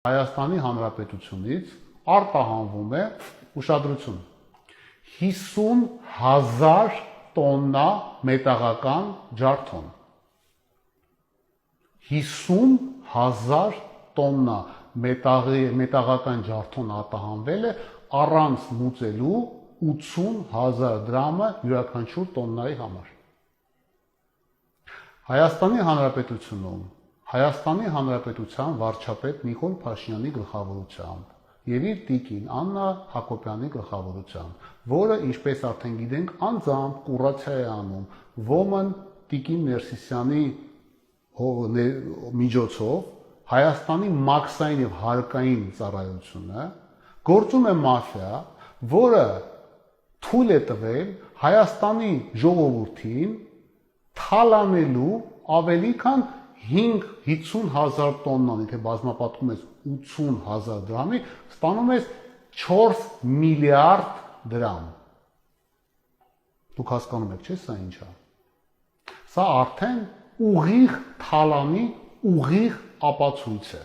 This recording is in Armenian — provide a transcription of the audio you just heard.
Հայաստանի Հանրապետությունից արտահանվում է ուշադրություն 50,000 տոննա մետաղական ջարդոն 50,000 տոննա մետաղական ջարդոն արտահանվել է առանց մուծելու 80,000 դրամը յուրաքանչյուր տոննայի համար Հայաստանի Հանրապետությունում Հայաստանի Հանրապետության վարչապետ Նիկոլ Փաշինյանի գլխավորությամբ եւ իր տիկին Աննա Հակոբյանի գլխավորությամբ, որը ինչպես արդեն գիտենք, անձամբ կուրացիա է անում Women տիկին Ներսիսյանի միջոցով Հայաստանի մաքսային եւ հարկային ծառայությունը գործում է մաֆիա, որը թույլ է տվել Հայաստանի ժողովրդին թալանելու ավելի քան 50,000 տոննան, եթե բազմապատկում ես 80,000 դրամի, ստանում ես 4 միլիարդ դրամ։ Դուք հասկանում եք, չէ՞, սա ինչ է։ Սա արդեն ուղիղ թալանի, ուղիղ ապացույց է։